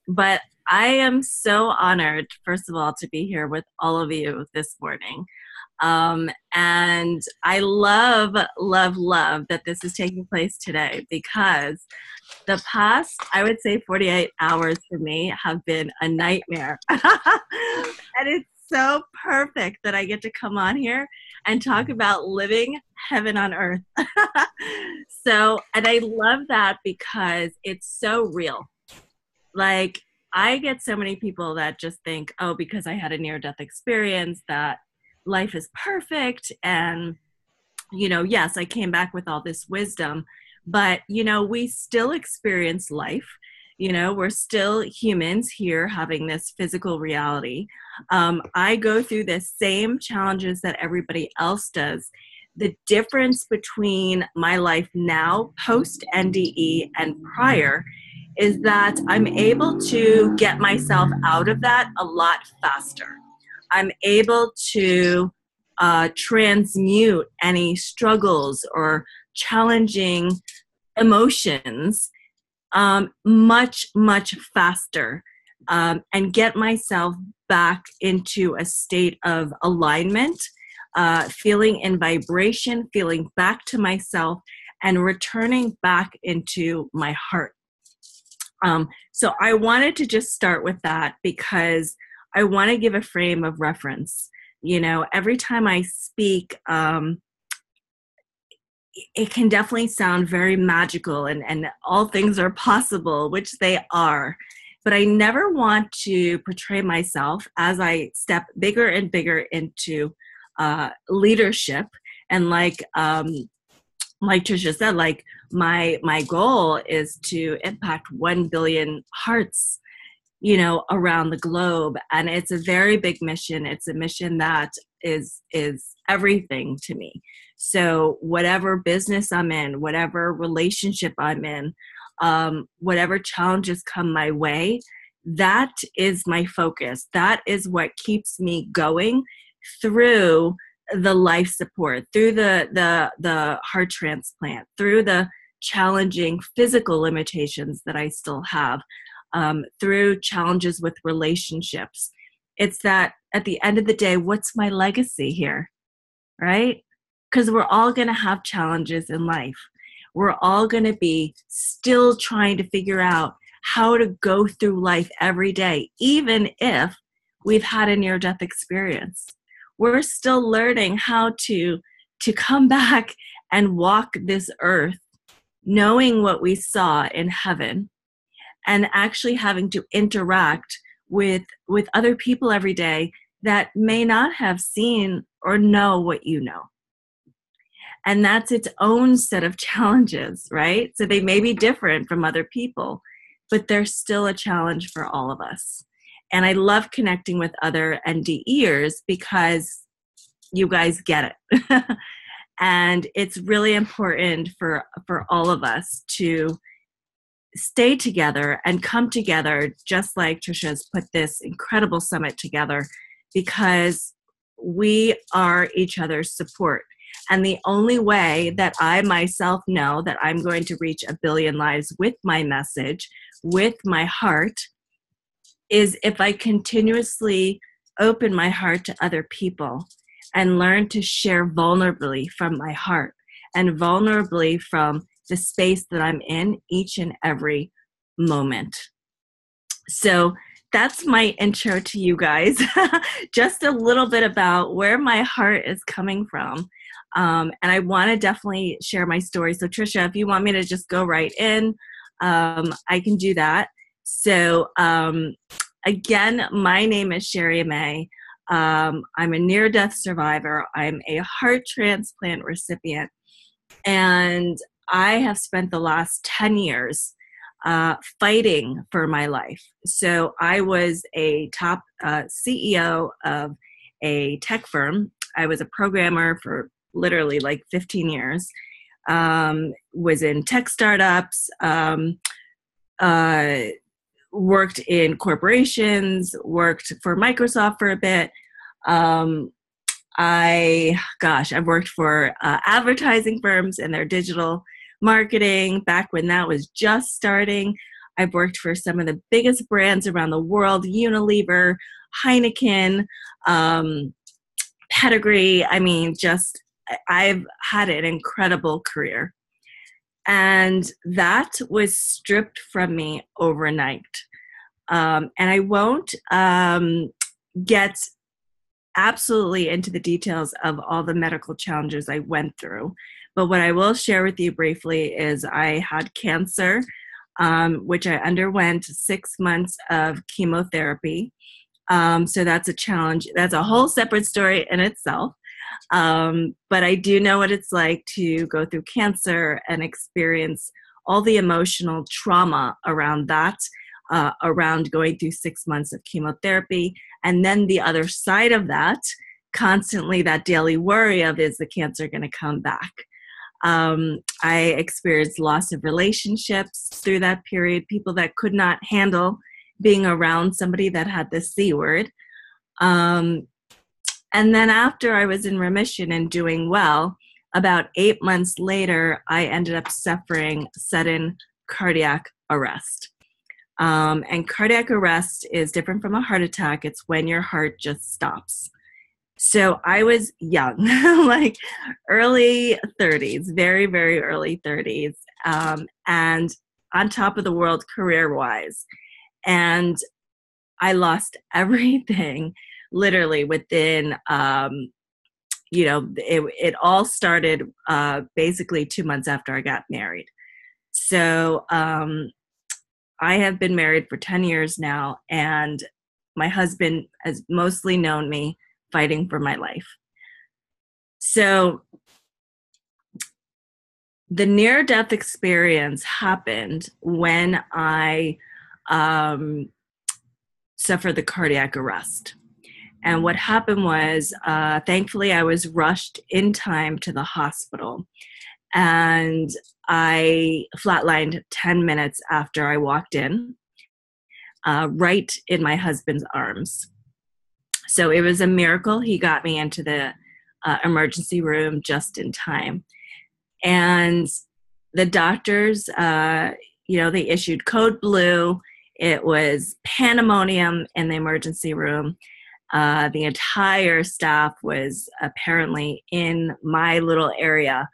But I am so honored, first of all, to be here with all of you this morning. And I love, love, love that this is taking place today because the past, I would say 48 hours for me have been a nightmare. And it's so perfect that I get to come on here and talk about living heaven on earth. So, and I love that because it's so real. Like, I get so many people that just think, oh, because I had a near-death experience, that life is perfect. And, yes, I came back with all this wisdom, but, we still experience life. We're still humans here having this physical reality. I go through the same challenges that everybody else does. The difference between my life now, post NDE, and prior is that I'm able to get myself out of that a lot faster. I'm able to transmute any struggles or challenging emotions much, much faster, and get myself back into a state of alignment, feeling in vibration, feeling back to myself, and returning back into my heart. So I wanted to just start with that because I want to give a frame of reference. Every time I speak, it can definitely sound very magical and all things are possible, which they are. But I never want to portray myself as I step bigger and bigger into leadership. And like Tricia said, like my goal is to impact 1 billion hearts, around the globe. And it's a very big mission. It's a mission that is everything to me. So whatever business I'm in, whatever relationship I'm in, whatever challenges come my way, that is my focus. That is what keeps me going through the life support, through the heart transplant, through the challenging physical limitations that I still have, through challenges with relationships. It's that at the end of the day, what's my legacy here, right? Because we're all going to have challenges in life. We're all going to be still trying to figure out how to go through life every day, even if we've had a near-death experience. We're still learning how to come back and walk this earth, knowing what we saw in heaven, and actually having to interact with other people every day that may not have seen or know what you know. And that's its own set of challenges, right? So they may be different from other people, but they're still a challenge for all of us. And I love connecting with other NDEers because you guys get it. And it's really important for all of us to stay together and come together, just like Tricia's put this incredible summit together, because we are each other's support. And the only way that I myself know that I'm going to reach 1 billion lives with my message, with my heart, is if I continuously open my heart to other people and learn to share vulnerably from my heart and vulnerably from the space that I'm in each and every moment. So that's my intro to you guys. Just a little bit about where my heart is coming from. And I want to definitely share my story. So Tricia, if you want me to just go right in, I can do that. So again, my name is Cherie Aimée. I'm a near-death survivor. I'm a heart transplant recipient. And I have spent the last 10 years fighting for my life. So I was a top CEO of a tech firm. I was a programmer for literally like 15 years, was in tech startups, worked in corporations, worked for Microsoft for a bit. I've worked for advertising firms and their digital marketing back when that was just starting. I've worked for some of the biggest brands around the world, Unilever, Heineken, Pedigree. I mean, just I've had an incredible career. And that was stripped from me overnight. And I won't get absolutely into the details of all the medical challenges I went through. But what I will share with you briefly is I had cancer, which I underwent 6 months of chemotherapy. So that's a challenge. That's a whole separate story in itself. But I do know what it's like to go through cancer and experience all the emotional trauma around that, around going through 6 months of chemotherapy. And then the other side of that, constantly that daily worry of, is the cancer going to come back? I experienced loss of relationships through that period, people that could not handle being around somebody that had the C word. And then after I was in remission and doing well, about 8 months later, I ended up suffering sudden cardiac arrest. And cardiac arrest is different from a heart attack. It's when your heart just stops. So I was young, like early 30s, very, very early 30s, and on top of the world career-wise. And I lost everything literally within, it all started basically 2 months after I got married. So I have been married for 10 years now, and my husband has mostly known me fighting for my life. So the near-death experience happened when I suffered the cardiac arrest. And what happened was, thankfully, I was rushed in time to the hospital. And I flatlined 10 minutes after I walked in, right in my husband's arms. So it was a miracle. He got me into the emergency room just in time. And the doctors, they issued code blue. It was pandemonium in the emergency room. The entire staff was apparently in my little area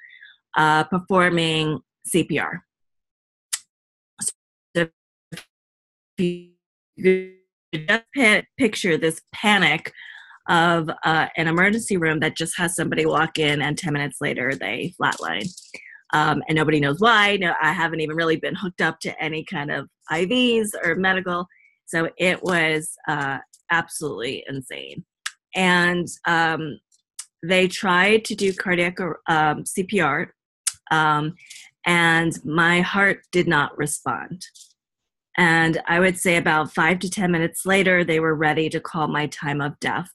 performing CPR. So if you just picture this panic of an emergency room that just has somebody walk in and 10 minutes later they flatline. And nobody knows why. No, I haven't even really been hooked up to any kind of IVs or medical. So it was absolutely insane. And they tried to do cardiac CPR, and my heart did not respond. And I would say about 5 to 10 minutes later, they were ready to call my time of death.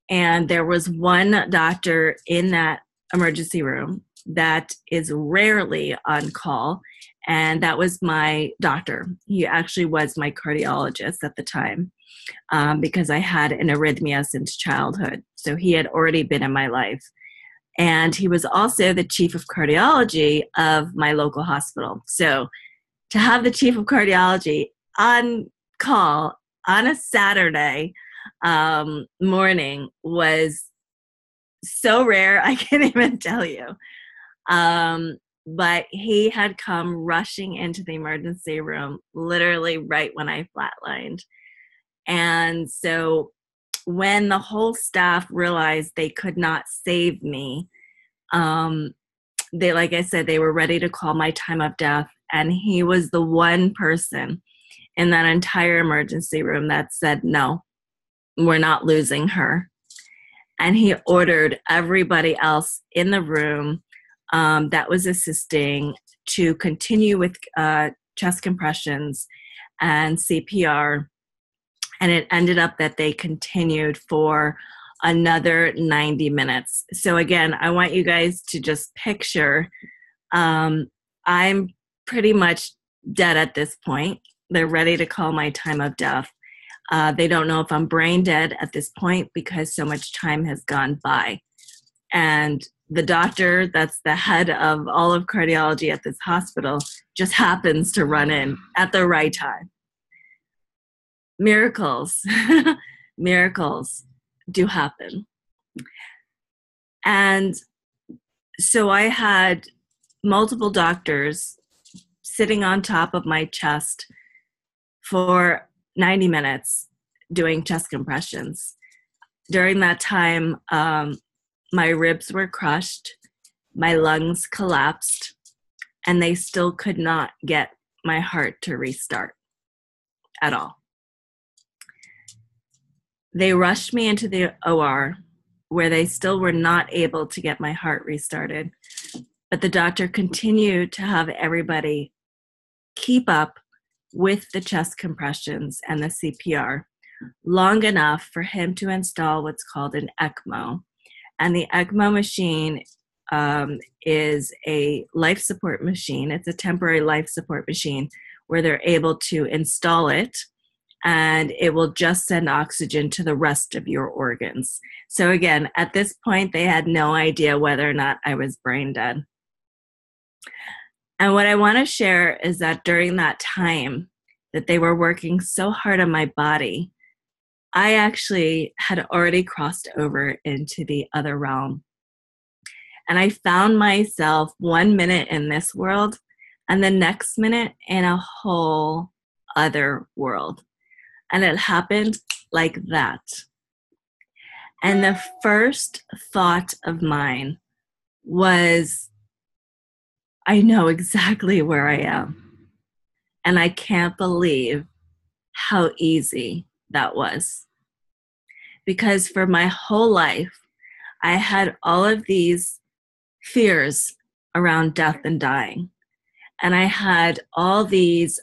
And there was one doctor in that emergency room that is rarely on call, and that was my doctor. He actually was my cardiologist at the time, because I had an arrhythmia since childhood. So he had already been in my life. And he was also the chief of cardiology of my local hospital. So to have the chief of cardiology on call on a Saturday morning was so rare, I can't even tell you. But he had come rushing into the emergency room literally right when I flatlined. And so when the whole staff realized they could not save me, they, like I said, they were ready to call my time of death. And he was the one person in that entire emergency room that said, no, we're not losing her. And he ordered everybody else in the room that was assisting to continue with chest compressions and CPR. And it ended up that they continued for another 90 minutes. So again, I want you guys to just picture, I'm pretty much dead at this point. They're ready to call my time of death. They don't know if I'm brain dead at this point because so much time has gone by. And the doctor that's the head of all of cardiology at this hospital just happens to run in at the right time. Miracles, miracles do happen. And so I had multiple doctors sitting on top of my chest for 90 minutes doing chest compressions. During that time, my ribs were crushed, my lungs collapsed, and they still could not get my heart to restart at all. They rushed me into the OR, where they still were not able to get my heart restarted. But the doctor continued to have everybody keep up with the chest compressions and the CPR long enough for him to install what's called an ECMO. And the ECMO machine is a life support machine. It's a temporary life support machine where they're able to install it, and it will just send oxygen to the rest of your organs. So again, at this point, they had no idea whether or not I was brain dead. And what I want to share is that during that time that they were working so hard on my body, I actually had already crossed over into the other realm. And I found myself 1 minute in this world and the next minute in a whole other world. And it happened like that. And the first thought of mine was, I know exactly where I am. And I can't believe how easy that was. Because for my whole life, I had all of these fears around death and dying. And I had all these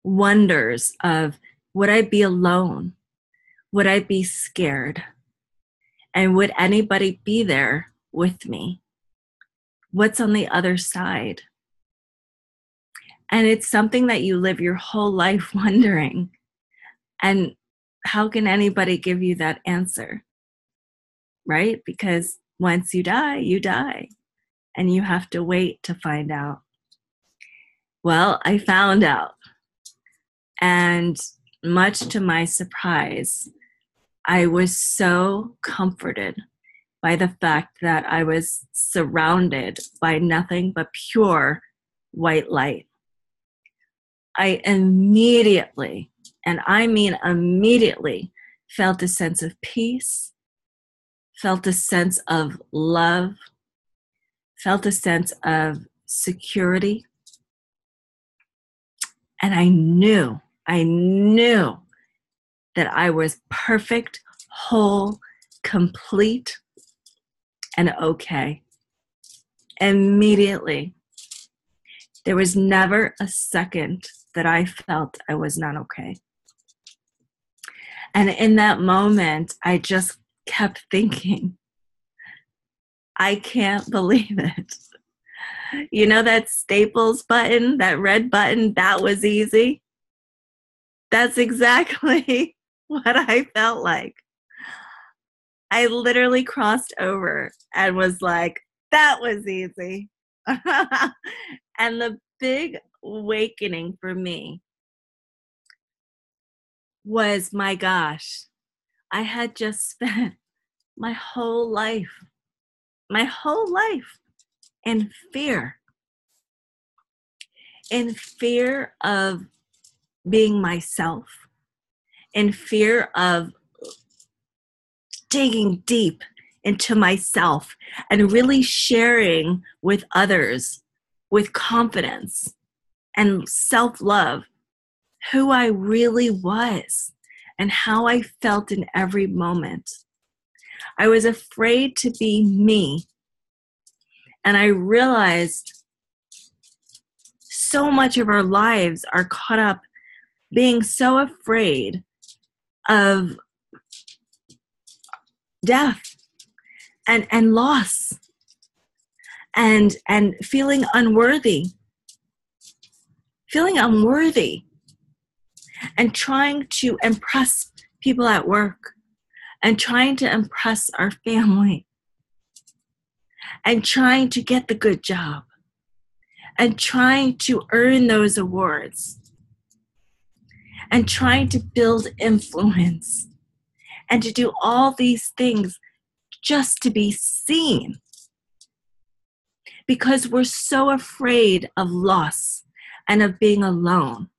wonders of, would I be alone? Would I be scared? And would anybody be there with me? What's on the other side? And it's something that you live your whole life wondering. And how can anybody give you that answer? Right? Because once you die. And you have to wait to find out. Well, I found out. And much to my surprise, I was so comforted by the fact that I was surrounded by nothing but pure white light. I immediately, and I mean immediately, felt a sense of peace, felt a sense of love, felt a sense of security. And I knew that I was perfect, whole, complete, and okay. Immediately. There was never a second that I felt I was not okay. And in that moment, I just kept thinking, I can't believe it. You know that Staples button, that red button, that was easy? That's exactly what I felt like. I literally crossed over and was like, that was easy. And the big awakening for me was, my gosh, I had just spent my whole life in fear of being myself, in fear of digging deep into myself and really sharing with others with confidence and self-love who I really was and how I felt in every moment. I was afraid to be me. And I realized so much of our lives are caught up being so afraid of death and loss and feeling unworthy and trying to impress people at work and trying to impress our family and trying to get the good job and trying to earn those awards and trying to build influence and to do all these things just to be seen, because we're so afraid of loss and of being alone.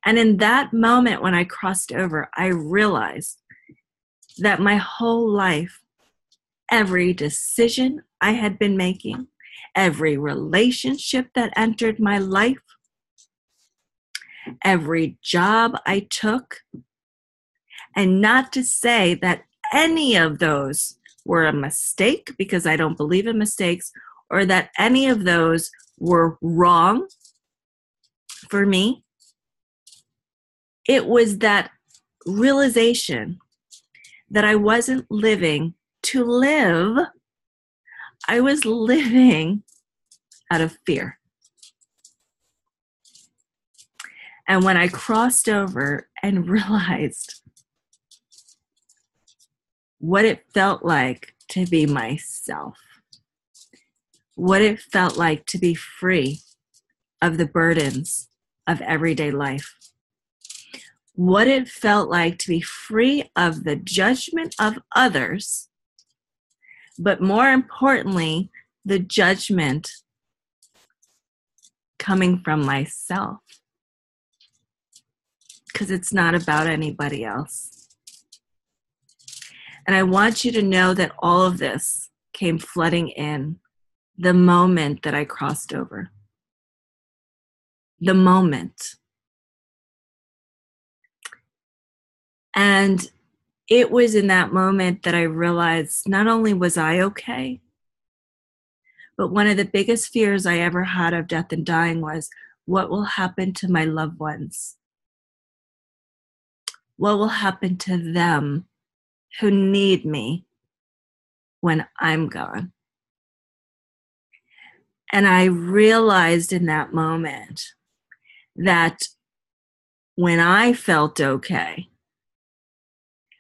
And in that moment when I crossed over, I realized that my whole life, every decision I had been making, every relationship that entered my life, every job I took, and not to say that any of those were a mistake, because I don't believe in mistakes, or that any of those were wrong for me. It was that realization that I wasn't living to live. I was living out of fear. And when I crossed over and realized what it felt like to be myself, what it felt like to be free of the burdens of everyday life, what it felt like to be free of the judgment of others, but more importantly, the judgment coming from myself, because it's not about anybody else. And I want you to know that all of this came flooding in the moment that I crossed over. The moment. And it was in that moment that I realized not only was I okay, but one of the biggest fears I ever had of death and dying was, what will happen to my loved ones? What will happen to them who need me when I'm gone? And I realized in that moment that when I felt okay,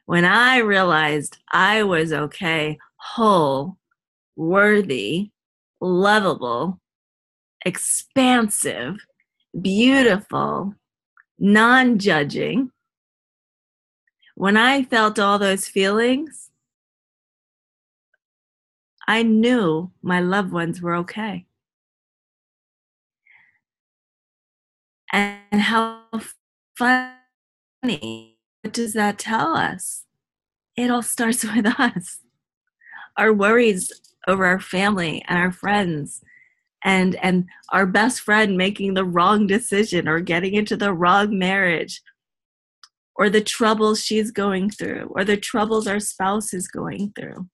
when I realized I was okay, whole, worthy, lovable, expansive, beautiful, non-judging, when I felt all those feelings, I knew my loved ones were okay. And how funny, what does that tell us? It all starts with us. Our worries over our family and our friends and our best friend making the wrong decision or getting into the wrong marriage, or the troubles she's going through, or the troubles our spouse is going through.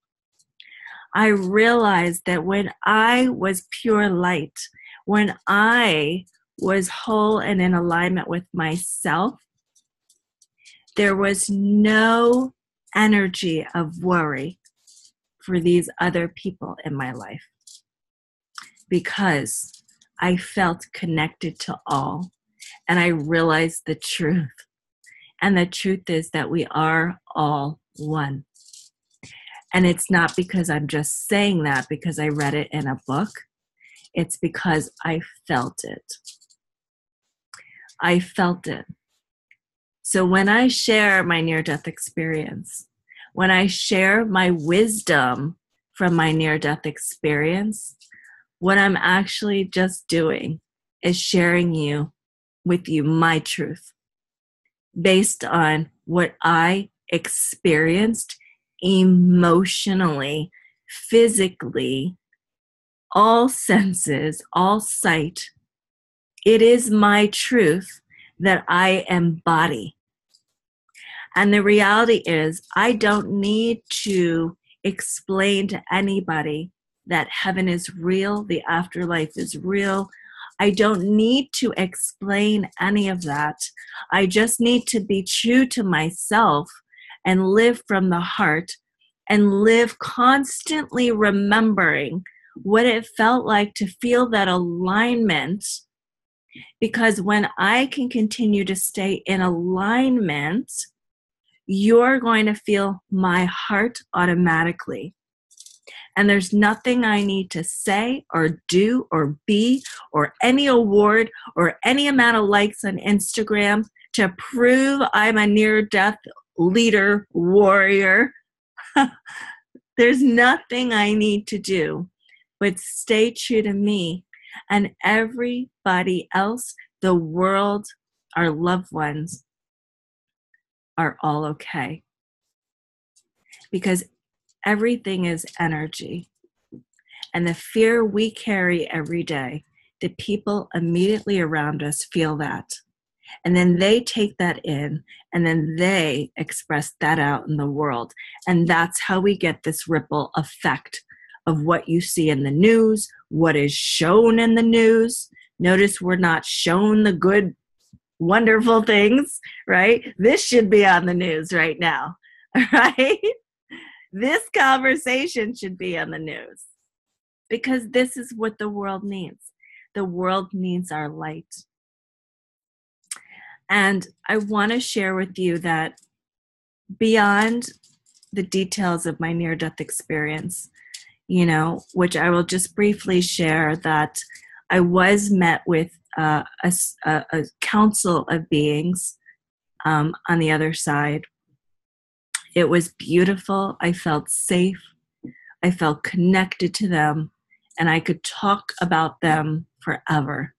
I realized that when I was pure light, when I was whole and in alignment with myself, there was no energy of worry for these other people in my life, because I felt connected to all, and I realized the truth. And the truth is that we are all one. And it's not because I'm just saying that because I read it in a book. It's because I felt it. I felt it. So when I share my near-death experience, when I share my wisdom from my near-death experience, what I'm actually just doing is sharing with you my truth based on what I experienced emotionally, physically, all senses, all sight. It is my truth that I embody. And the reality is, I don't need to explain to anybody that heaven is real, the afterlife is real. I don't need to explain any of that. I just need to be true to myself and live from the heart and live constantly remembering what it felt like to feel that alignment. Because when I can continue to stay in alignment, you're going to feel my heart automatically. And there's nothing I need to say or do or be or any award or any amount of likes on Instagram to prove I'm a near-death leader, warrior. There's nothing I need to do but stay true to me, and everybody else, the world, our loved ones, are all okay. Because everything is energy. And the fear we carry every day, the people immediately around us feel that. And then they take that in, and then they express that out in the world. And that's how we get this ripple effect of what you see in the news, what is shown in the news. Notice we're not shown the good, wonderful things, right? This should be on the news right now, right? This conversation should be on the news, because this is what the world needs. The world needs our light. And I want to share with you that beyond the details of my near-death experience, which I will just briefly share, that I was met with a council of beings on the other side. It was beautiful. I felt safe. I felt connected to them, and I could talk about them forever.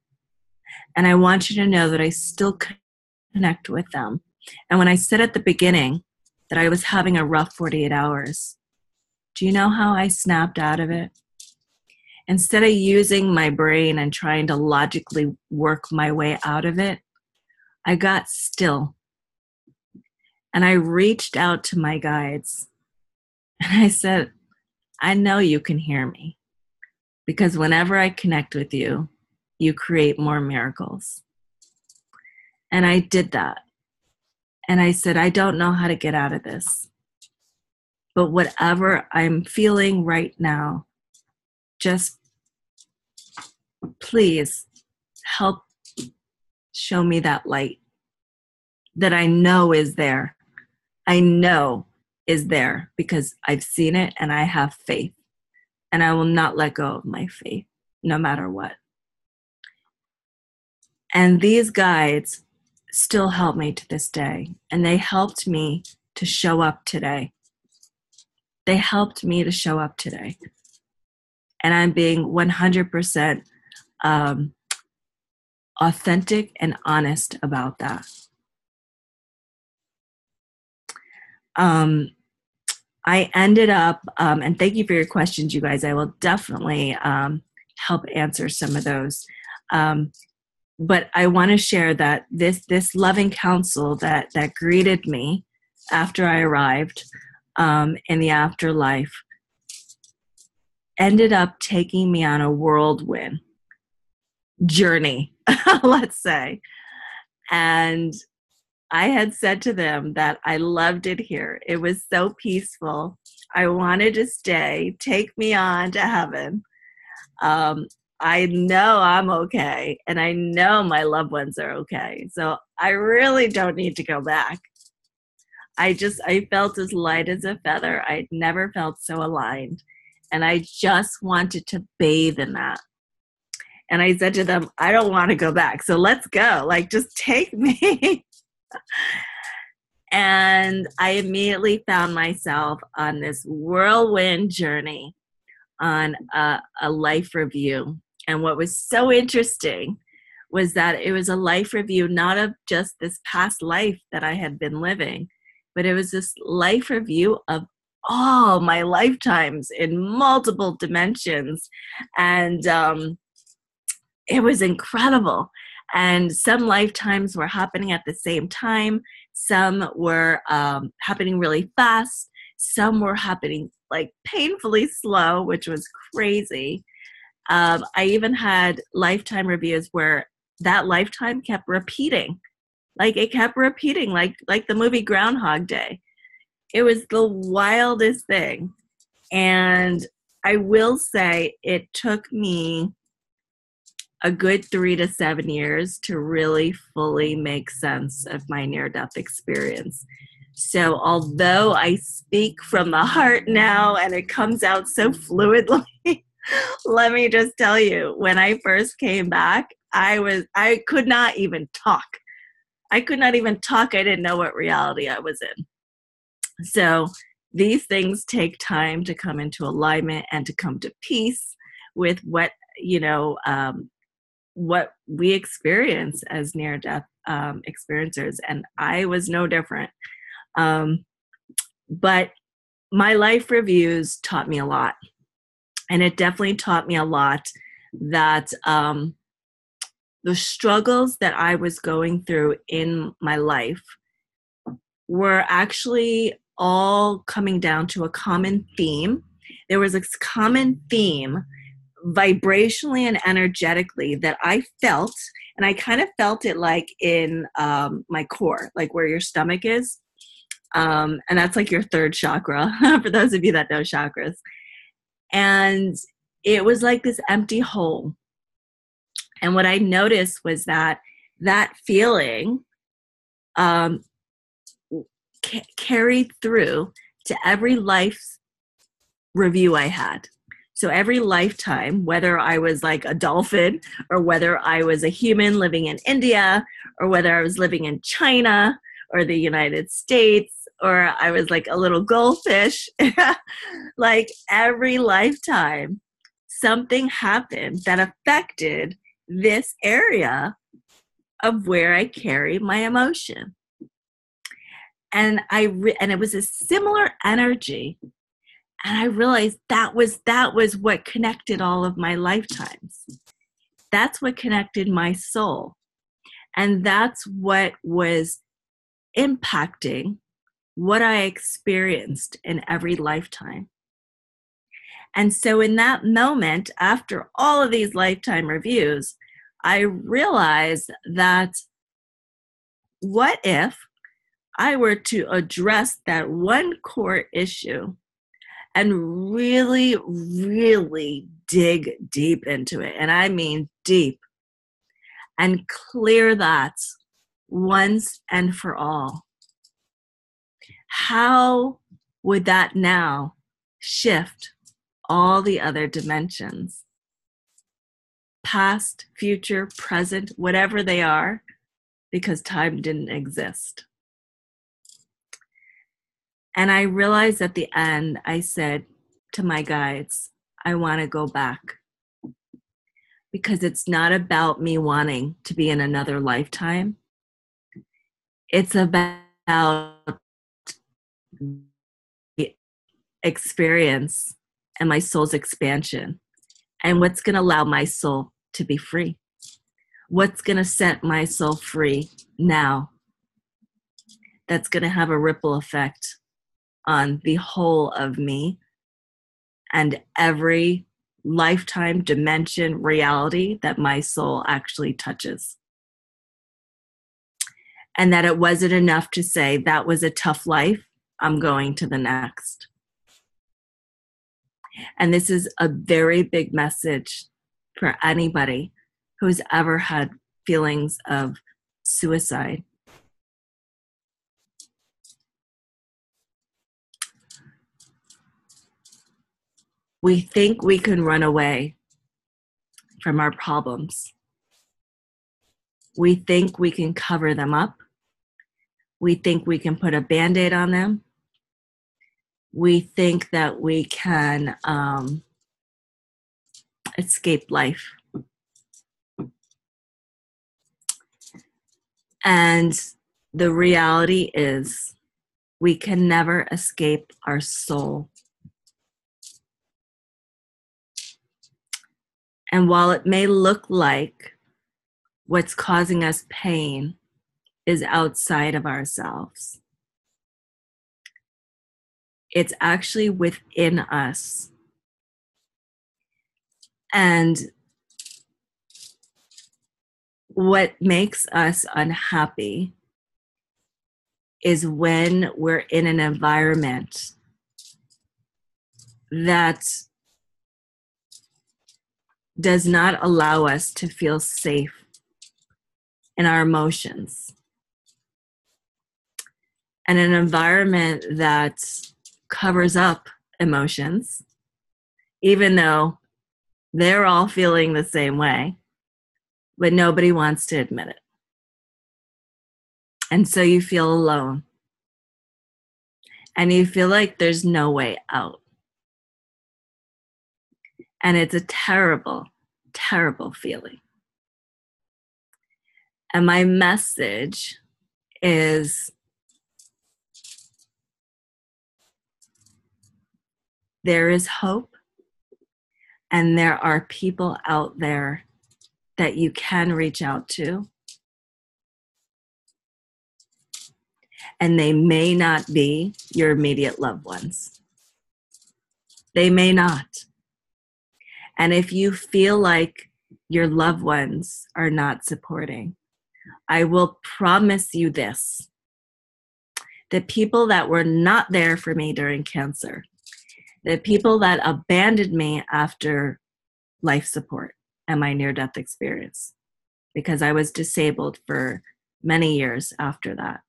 And I want you to know that I still connect with them. And when I said at the beginning that I was having a rough 48 hours, do you know how I snapped out of it? Instead of using my brain and trying to logically work my way out of it, I got still. And I reached out to my guides. And I said, I know you can hear me, because whenever I connect with you, you create more miracles. And I did that. And I said, I don't know how to get out of this, but whatever I'm feeling right now, just please help show me that light that I know is there. I know is there because I've seen it, and I have faith, and I will not let go of my faith no matter what. And these guides still help me to this day, and they helped me to show up today. They helped me to show up today. And I'm being 100% authentic and honest about that. I ended up, and thank you for your questions, you guys. I will definitely help answer some of those. But I want to share that this loving counsel that greeted me after I arrived in the afterlife ended up taking me on a whirlwind journey, let's say. And I had said to them that I loved it here. It was so peaceful. I wanted to stay. Take me on to heaven. I know I'm okay, and I know my loved ones are okay. So I really don't need to go back. I felt as light as a feather. I'd never felt so aligned. And I just wanted to bathe in that. And I said to them, I don't want to go back. So let's go. Like, just take me. And I immediately found myself on this whirlwind journey on a life review. And what was so interesting was that it was a life review, not of just this past life that I had been living, but it was this life review of all my lifetimes in multiple dimensions. And it was incredible. And some lifetimes were happening at the same time. Some were happening really fast. Some were happening like painfully slow, which was crazy. I even had lifetime reviews where that lifetime kept repeating. Like it kept repeating, like the movie Groundhog Day. It was the wildest thing. And I will say it took me a good 3 to 7 years to really fully make sense of my near-death experience. So although I speak from the heart now and it comes out so fluidly, let me just tell you, when I first came back, I could not even talk. I could not even talk. I didn't know what reality I was in. So these things take time to come into alignment and to come to peace with what, what we experience as near-death experiencers. And I was no different. But my life reviews taught me a lot. And it definitely taught me a lot that the struggles that I was going through in my life were actually all coming down to a common theme. There was a common theme vibrationally and energetically that I felt, and I kind of felt it like in my core, like where your stomach is. And that's like your third chakra, for those of you that know chakras. And it was like this empty hole. And what I noticed was that feeling carried through to every life review I had. So every lifetime, whether I was like a dolphin or whether I was a human living in India or whether I was living in China or the United States or I was like a little goldfish, like every lifetime, something happened that affected this area of where I carry my emotion. And it was a similar energy. And I realized that was what connected all of my lifetimes. That's what connected my soul. And that's what was impacting what I experienced in every lifetime. And so in that moment, after all of these lifetime reviews, I realized that what if I were to address that one core issue and really, really dig deep into it, and I mean deep, and clear that once and for all? How would that now shift all the other dimensions? Past, future, present, whatever they are, because time didn't exist. And I realized at the end, I said to my guides, I want to go back. Because it's not about me wanting to be in another lifetime. It's about the experience and my soul's expansion and what's going to allow my soul to be free. What's going to set my soul free now? That's going to have a ripple effect on the whole of me and every lifetime dimension reality that my soul actually touches. And that it wasn't enough to say, that was a tough life, I'm going to the next. And this is a very big message for anybody who's ever had feelings of suicide. We think we can run away from our problems. We think we can cover them up. We think we can put a Band-Aid on them. We think that we can escape life. And the reality is we can never escape our soul. And while it may look like what's causing us pain is outside of ourselves, it's actually within us. And what makes us unhappy is when we're in an environment that does not allow us to feel safe in our emotions. and an environment that covers up emotions, even though they're all feeling the same way, but nobody wants to admit it. And so you feel alone. And you feel like there's no way out. And it's a terrible, terrible feeling. And my message is there is hope, and there are people out there that you can reach out to. And they may not be your immediate loved ones. They may not. And if you feel like your loved ones are not supporting, I will promise you this. The people that were not there for me during cancer, the people that abandoned me after life support and my near-death experience, because I was disabled for many years after that.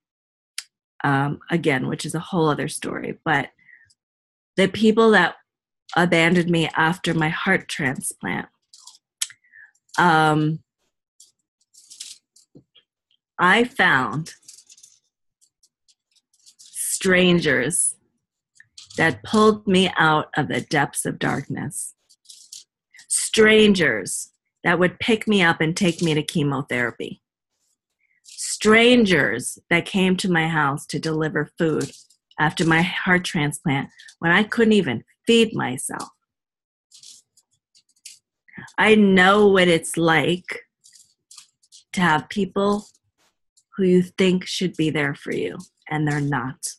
Again, which is a whole other story. But the people that abandoned me after my heart transplant, I found strangers that pulled me out of the depths of darkness. Strangers that would pick me up and take me to chemotherapy. Strangers that came to my house to deliver food after my heart transplant when I couldn't even feed myself. I know what it's like to have people who you think should be there for you, and they're not.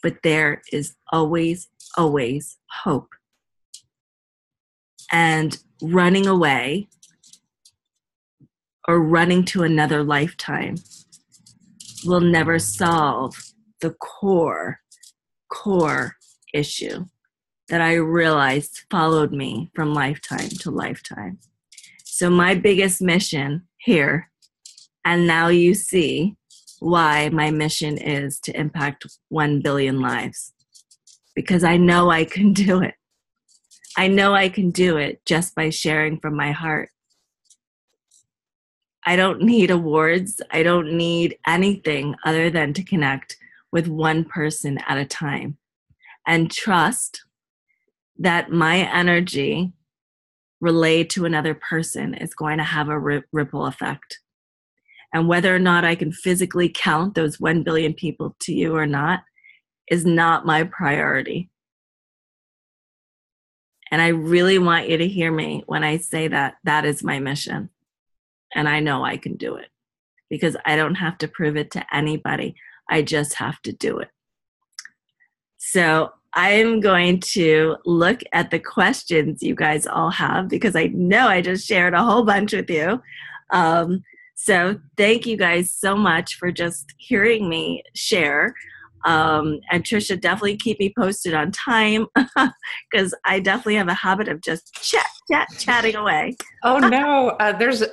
But there is always, always hope. And running away or running to another lifetime will never solve the core issue that I realized followed me from lifetime to lifetime. So my biggest mission here, and now you see why my mission is to impact 1 billion lives, because I know I can do it. I know I can do it just by sharing from my heart. I don't need awards. I don't need anything other than to connect with one person at a time and trust that my energy relayed to another person is going to have a ripple effect. And whether or not I can physically count those 1 billion people to you or not is not my priority. And I really want you to hear me when I say that that is my mission. And I know I can do it because I don't have to prove it to anybody. I just have to do it. So I'm going to look at the questions you guys all have because I know I just shared a whole bunch with you. So thank you guys so much for just hearing me share. And Trisha, definitely keep me posted on time because I definitely have a habit of just chatting away. Oh no, there's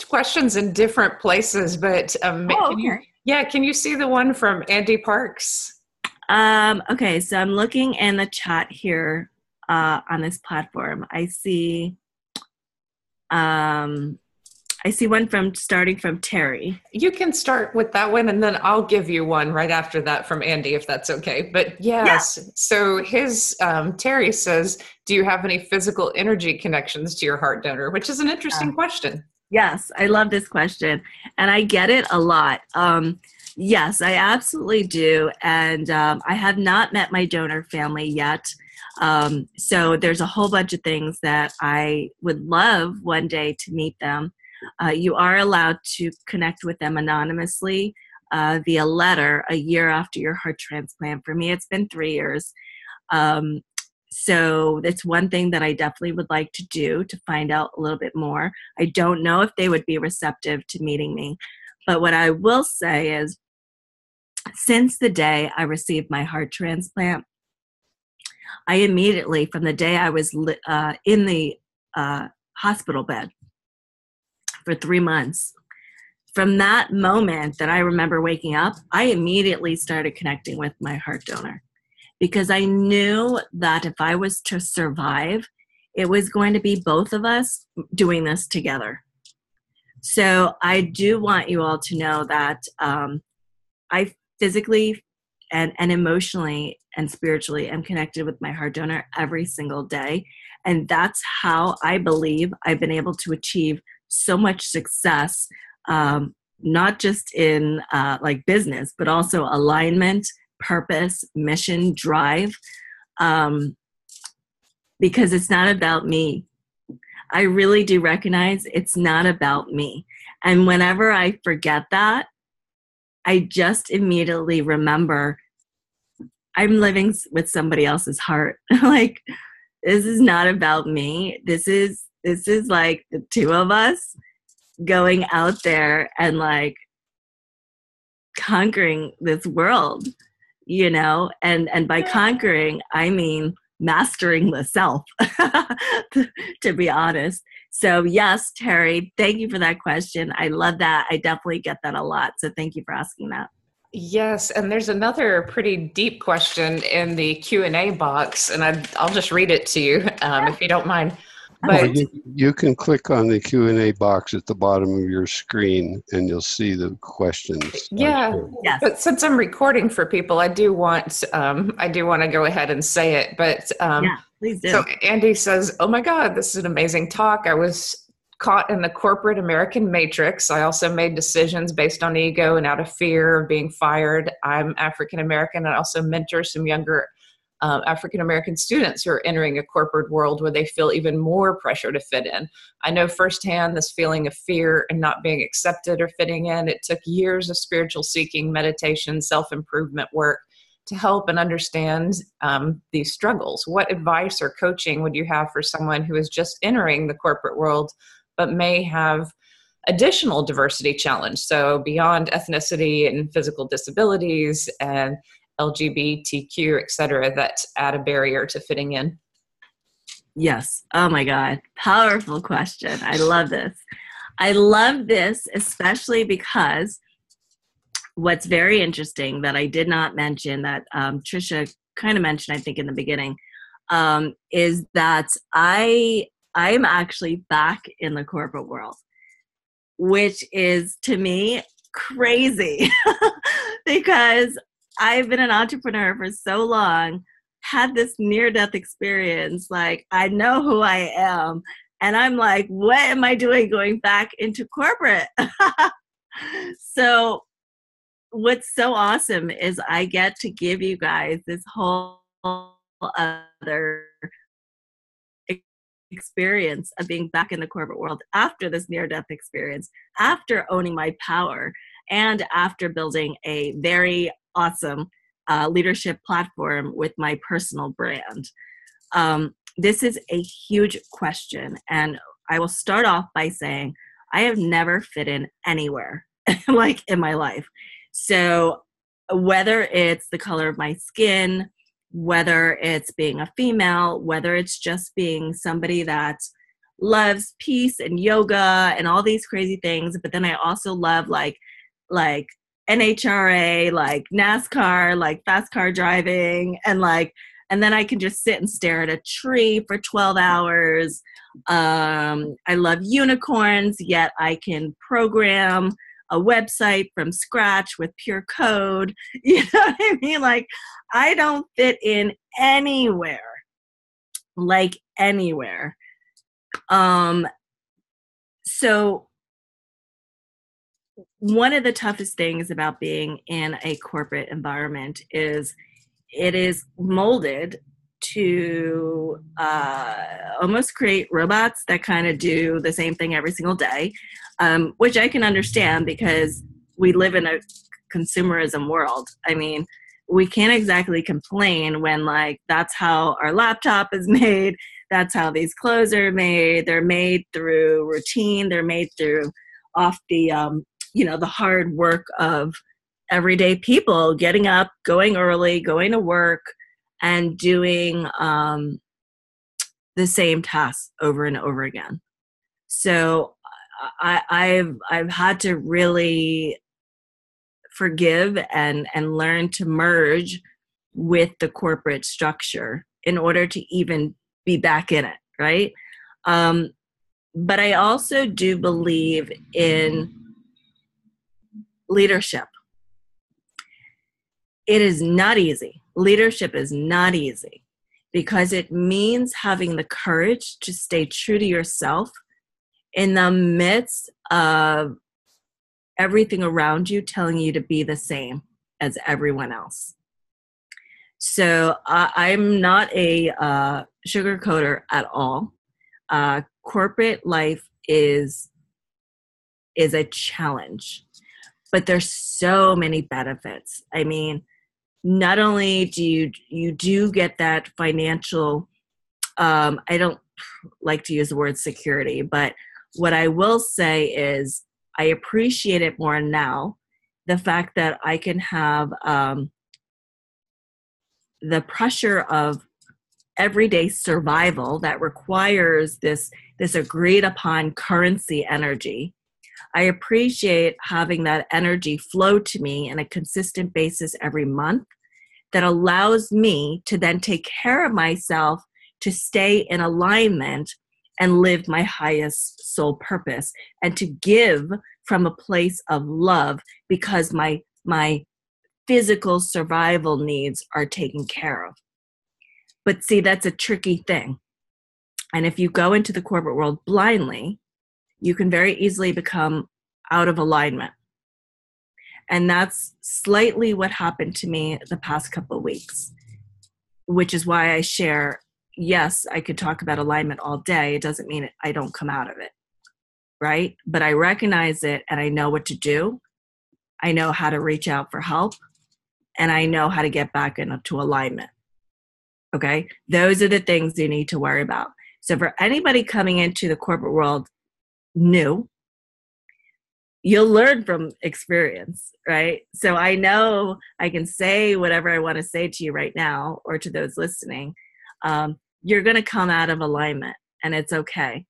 questions in different places, but can you see the one from Andy Parks? Okay, so I'm looking in the chat here on this platform. I see one starting from Terry. You can start with that one, and then I'll give you one right after that from Andy, if that's okay. But yes, yeah. So his Terry says, do you have any physical energy connections to your heart donor? Which is an interesting question. Yes, I love this question, and I get it a lot. Yes, I absolutely do, and I have not met my donor family yet. So there's a whole bunch of things that I would love one day to meet them. You are allowed to connect with them anonymously via letter a year after your heart transplant. For me, it's been 3 years. So that's one thing that I definitely would like to do to find out a little bit more. I don't know if they would be receptive to meeting me. But what I will say is, since the day I received my heart transplant, I immediately, from the day I was in the hospital bed for 3 months, from that moment that I remember waking up, I immediately started connecting with my heart donor, because I knew that if I was to survive, it was going to be both of us doing this together. So I do want you all to know that I physically and emotionally and spiritually am connected with my heart donor every single day. And that's how I believe I've been able to achieve so much success, not just in like business, but also alignment, purpose, mission, drive, because it's not about me. I really do recognize it's not about me. And whenever I forget that, I just immediately remember I'm living with somebody else's heart. Like, this is not about me. This is like the two of us going out there and like conquering this world, you know? And by conquering, I mean mastering the self, to be honest. So yes, Terry, thank you for that question. I love that. I definitely get that a lot. So thank you for asking that. Yes, and there's another pretty deep question in the Q&A box, and I'll just read it to you if you don't mind. But you can click on the Q&A box at the bottom of your screen, and you'll see the questions. Yeah, yes. But since I'm recording for people, I do want to go ahead and say it. But yeah, please do. So Andy says, "Oh my God, this is an amazing talk. I was caught in the corporate American matrix. I also made decisions based on ego and out of fear of being fired. I'm African American and I also mentor some younger African American students who are entering a corporate world where they feel even more pressure to fit in. I know firsthand this feeling of fear and not being accepted or fitting in. It took years of spiritual seeking, meditation, self-improvement work to help and understand these struggles. What advice or coaching would you have for someone who is just entering the corporate world but may have additional diversity challenge? So beyond ethnicity and physical disabilities and LGBTQ, et cetera, that add a barrier to fitting in." Yes. Oh my God. Powerful question. I love this. I love this, especially because what's very interesting that I did not mention that Trisha kind of mentioned, I think in the beginning, is that I'm actually back in the corporate world, which is to me crazy because I've been an entrepreneur for so long, had this near-death experience. Like, I know who I am. And I'm like, what am I doing going back into corporate? So what's so awesome is I get to give you guys this whole other experience of being back in the corporate world after this near-death experience, after owning my power, and after building a very awesome leadership platform with my personal brand. This is a huge question, and I will start off by saying I have never fit in anywhere like in my life. So whether it's the color of my skin, whether it's being a female, whether it's just being somebody that loves peace and yoga and all these crazy things, but then I also love like NHRA, like NASCAR, like fast car driving, and then I can just sit and stare at a tree for 12 hours. I love unicorns, yet I can program a website from scratch with pure code. You know what I mean? Like, I don't fit in anywhere, like anywhere. So one of the toughest things about being in a corporate environment is it is molded to almost create robots that kind of do the same thing every single day, which I can understand because we live in a consumerism world. I mean, we can't exactly complain when like that's how our laptop is made, that's how these clothes are made. They're made through routine. They're made through off the the hard work of everyday people getting up, going early, going to work, and doing the same tasks over and over again. So I've had to really forgive and learn to merge with the corporate structure in order to even be back in it, right? But I also do believe in leadership. It is not easy. Leadership is not easy because it means having the courage to stay true to yourself in the midst of everything around you telling you to be the same as everyone else. So I'm not a sugarcoater at all. Corporate life is a challenge, but there's so many benefits. I mean, not only do you do get that financial, I don't like to use the word security, but what I will say is I appreciate it more now. The fact that I can have the pressure of everyday survival that requires this agreed upon currency energy. I appreciate having that energy flow to me on a consistent basis every month that allows me to then take care of myself to stay in alignment and live my highest soul purpose and to give from a place of love because my physical survival needs are taken care of. But see, that's a tricky thing. And if you go into the corporate world blindly, you can very easily become out of alignment. And that's slightly what happened to me the past couple of weeks, which is why I share, yes, I could talk about alignment all day. It doesn't mean I don't come out of it, right? But I recognize it and I know what to do. I know how to reach out for help and I know how to get back into alignment. Okay? Those are the things you need to worry about. So for anybody coming into the corporate world new, you'll learn from experience, right? So I know I can say whatever I want to say to you right now or to those listening. You're going to come out of alignment and it's okay.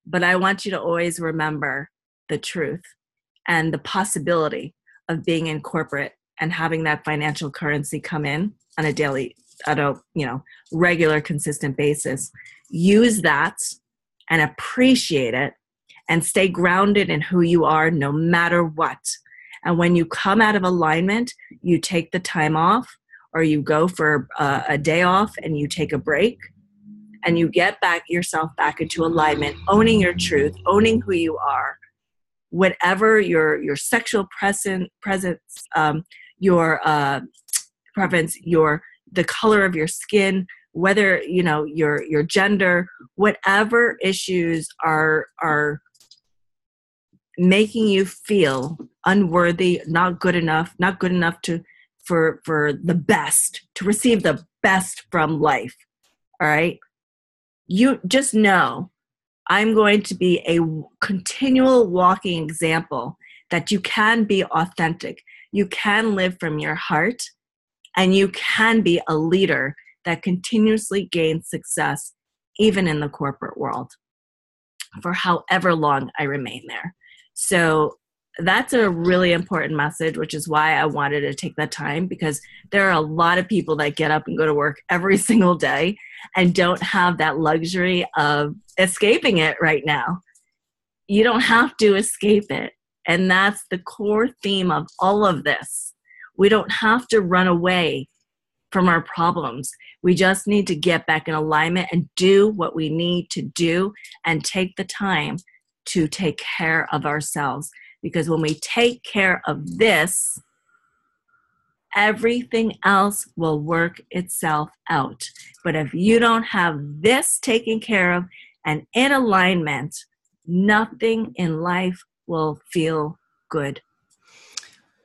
But I want you to always remember the truth and the possibility of being in corporate and having that financial currency come in on a daily, regular, consistent basis. Use that and appreciate it and stay grounded in who you are no matter what. And when you come out of alignment, you take the time off or you go for a day off and you take a break and you get yourself back into alignment, owning your truth, owning who you are, whatever your sexual presence, your preference, the color of your skin, whether your gender, whatever issues are making you feel unworthy, not good enough for the best, to receive the best from life. All right. You just know I'm going to be a continual walking example that you can be authentic. You can live from your heart and you can be a leader that continuously gains success, even in the corporate world, for however long I remain there. So that's a really important message, which is why I wanted to take that time, because there are a lot of people that get up and go to work every single day and don't have that luxury of escaping it right now. You don't have to escape it. And that's the core theme of all of this. We don't have to run away from our problems. We just need to get back in alignment and do what we need to do and take the time to take care of ourselves. Because when we take care of this, everything else will work itself out. But if you don't have this taken care of and in alignment, nothing in life will feel good.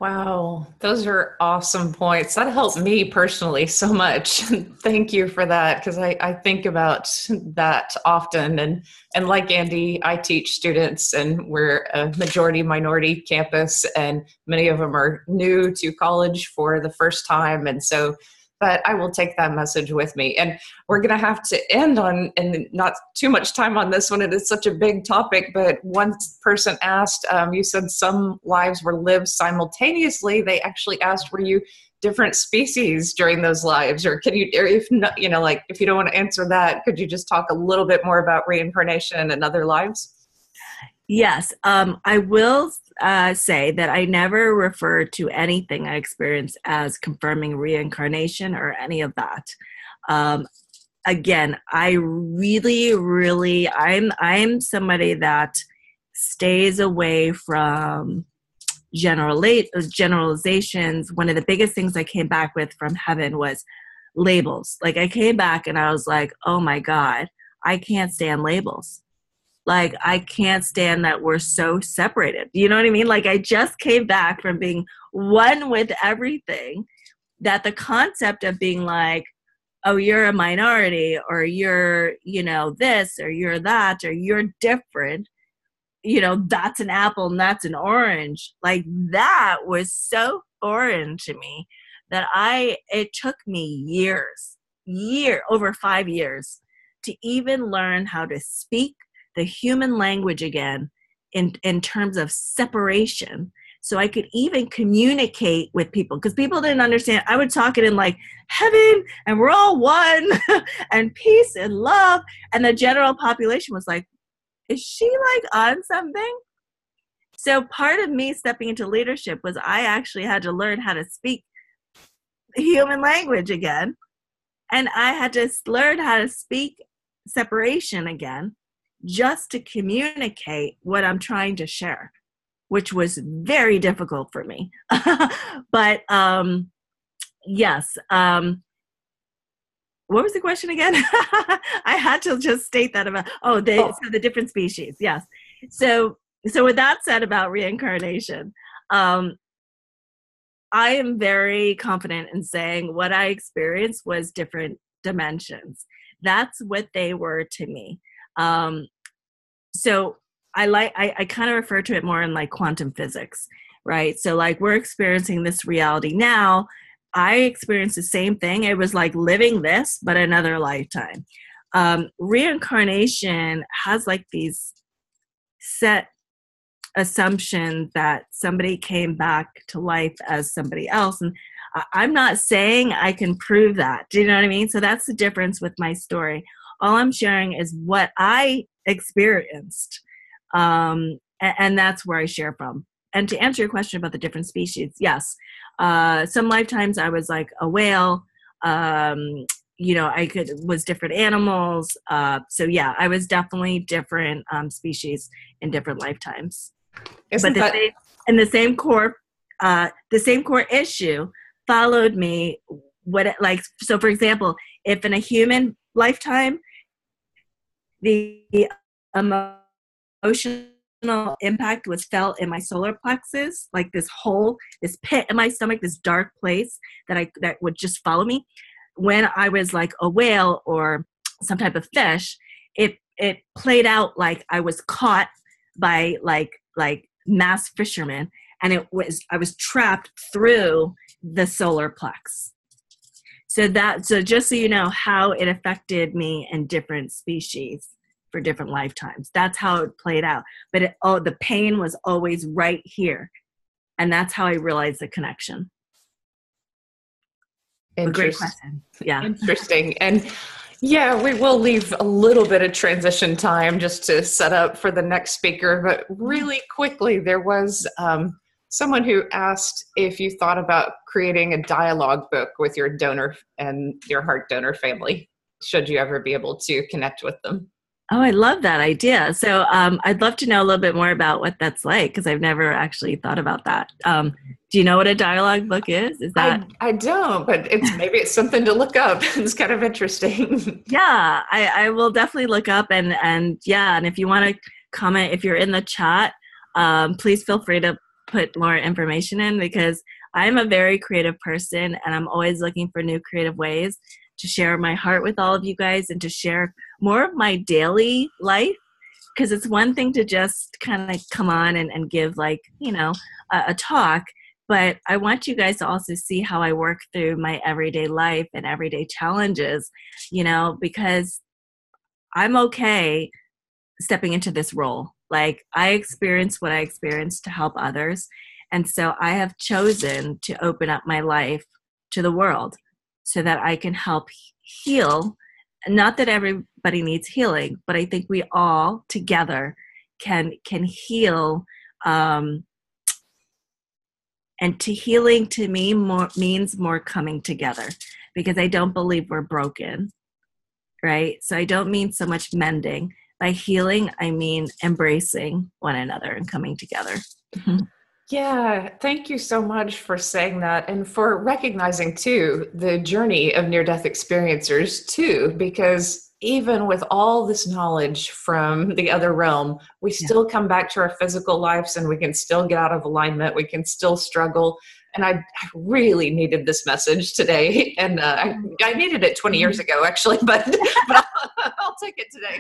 Wow, those are awesome points. That helped me personally so much. Thank you for that, because I think about that often. And like Andy, I teach students, and we're a majority minority campus, and many of them are new to college for the first time. And so but I will take that message with me. And we're going to have to end on, and not too much time on this one. It is such a big topic, but one person asked, you said some lives were lived simultaneously. They actually asked, were you different species during those lives? Or can you, or if not, you know, like if you don't want to answer that, could you just talk a little bit more about reincarnation and other lives? Yes, I will say that I never refer to anything I experience as confirming reincarnation or any of that. Again, I really, I'm somebody that stays away from generalizations. One of the biggest things I came back with from heaven was labels. Like I came back and I was like, oh my God, I can't stand labels. Like, I can't stand that we're so separated. You know what I mean? Like, I just came back from being one with everything, that the concept of being like, oh, you're a minority, or you're, you know, this, or you're that, or you're different, you know, that's an apple and that's an orange. Like, that was so foreign to me that it took me over 5 years to even learn how to speak the human language again in terms of separation, so I could even communicate with people, because people didn't understand. I would talk it in like heaven and we're all one and peace and love, and the general population was like, is she like on something? So part of me stepping into leadership was I actually had to learn how to speak human language again, and I had to learn how to speak separation again, just to communicate what I'm trying to share, which was very difficult for me. But yes. What was the question again? I had to just state that about, so the different species. Yes. So with that said about reincarnation, I am very confident in saying what I experienced was different dimensions. That's what they were to me. So I kind of refer to it more in like quantum physics, right? So like we're experiencing this reality now. I experienced the same thing. It was like living this, but another lifetime. Reincarnation has like these set assumptions that somebody came back to life as somebody else. And I'm not saying I can prove that. Do you know what I mean? So that's the difference with my story. All I'm sharing is what I experienced. And that's where I share from. And to answer your question about the different species, yes. Some lifetimes I was like a whale. You know, was different animals. So yeah, I was definitely different species in different lifetimes. The same core issue followed me. So for example, if in a human lifetime, the emotional impact was felt in my solar plexus, like this hole, this pit in my stomach, this dark place that would just follow me. When I was like a whale or some type of fish, it played out like I was caught by like mass fishermen, and I was trapped through the solar plex. So just so you know how it affected me in different species for different lifetimes. That's how it played out. But the pain was always right here. And that's how I realized the connection. Great question. Yeah. Interesting. And yeah, we will leave a little bit of transition time just to set up for the next speaker. But really quickly, there was someone who asked if you thought about creating a dialogue book with your donor and your heart donor family, should you ever be able to connect with them. Oh, I love that idea. So I'd love to know a little bit more about what that's like, because I've never actually thought about that. Do you know what a dialogue book is? Is that I don't, but maybe it's something to look up. It's kind of interesting. Yeah, I will definitely look up and if you want to comment, if you're in the chat, please feel free to put more information in, because I'm a very creative person and I'm always looking for new creative ways to share my heart with all of you guys and to share more of my daily life. Because it's one thing to just kind of come on and give like, a talk, But I want you guys to also see how I work through my everyday life and everyday challenges, because I'm okay stepping into this role. Like, I experienced what I experienced to help others. And so I have chosen to open up my life to the world so that I can help heal. Not that everybody needs healing, but I think we all together can heal. And to healing, to me, means more coming together, because I don't believe we're broken, right? So I don't mean so much mending. By healing, I mean embracing one another and coming together. Yeah, thank you so much for saying that, and for recognizing too the journey of near-death experiencers too, because even with all this knowledge from the other realm, we still come back to our physical lives and we can still get out of alignment. We can still struggle. And I really needed this message today. And I needed it 20 years ago, actually, but I'll take it today.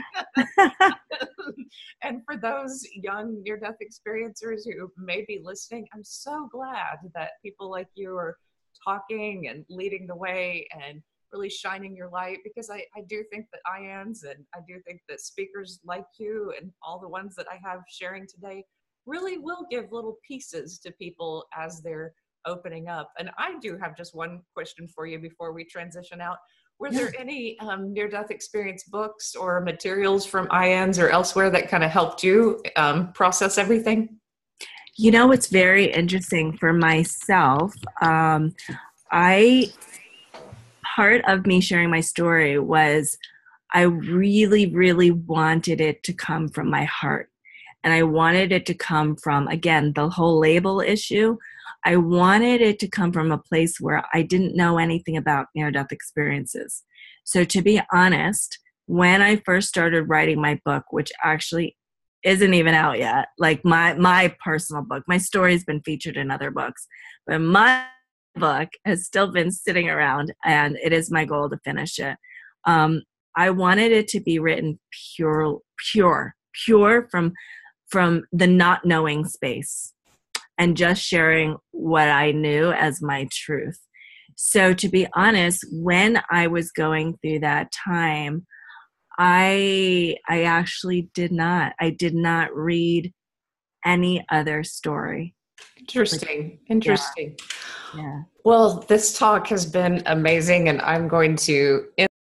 And for those young near-death experiencers who may be listening, I'm so glad that people like you are talking and leading the way and really shining your light, because I do think that IANs, and I do think that speakers like you and all the ones that I have sharing today really will give little pieces to people as they're opening up. And I do have just one question for you before we transition out. Were there any near-death experience books or materials from IANs or elsewhere that kind of helped you process everything? It's very interesting for myself. Part of me sharing my story was I really, really wanted it to come from my heart. And I wanted it to come from, again, the whole label issue. I wanted it to come from a place where I didn't know anything about near-death experiences. So to be honest, when I first started writing my book, which actually isn't even out yet, like my personal book, my story's been featured in other books, but my book has still been sitting around, and it is my goal to finish it. I wanted it to be written pure from the not knowing space, and just sharing what I knew as my truth. So to be honest, when I was going through that time, I actually did not read any other story. Interesting. Yeah. Well, this talk has been amazing, and I'm going to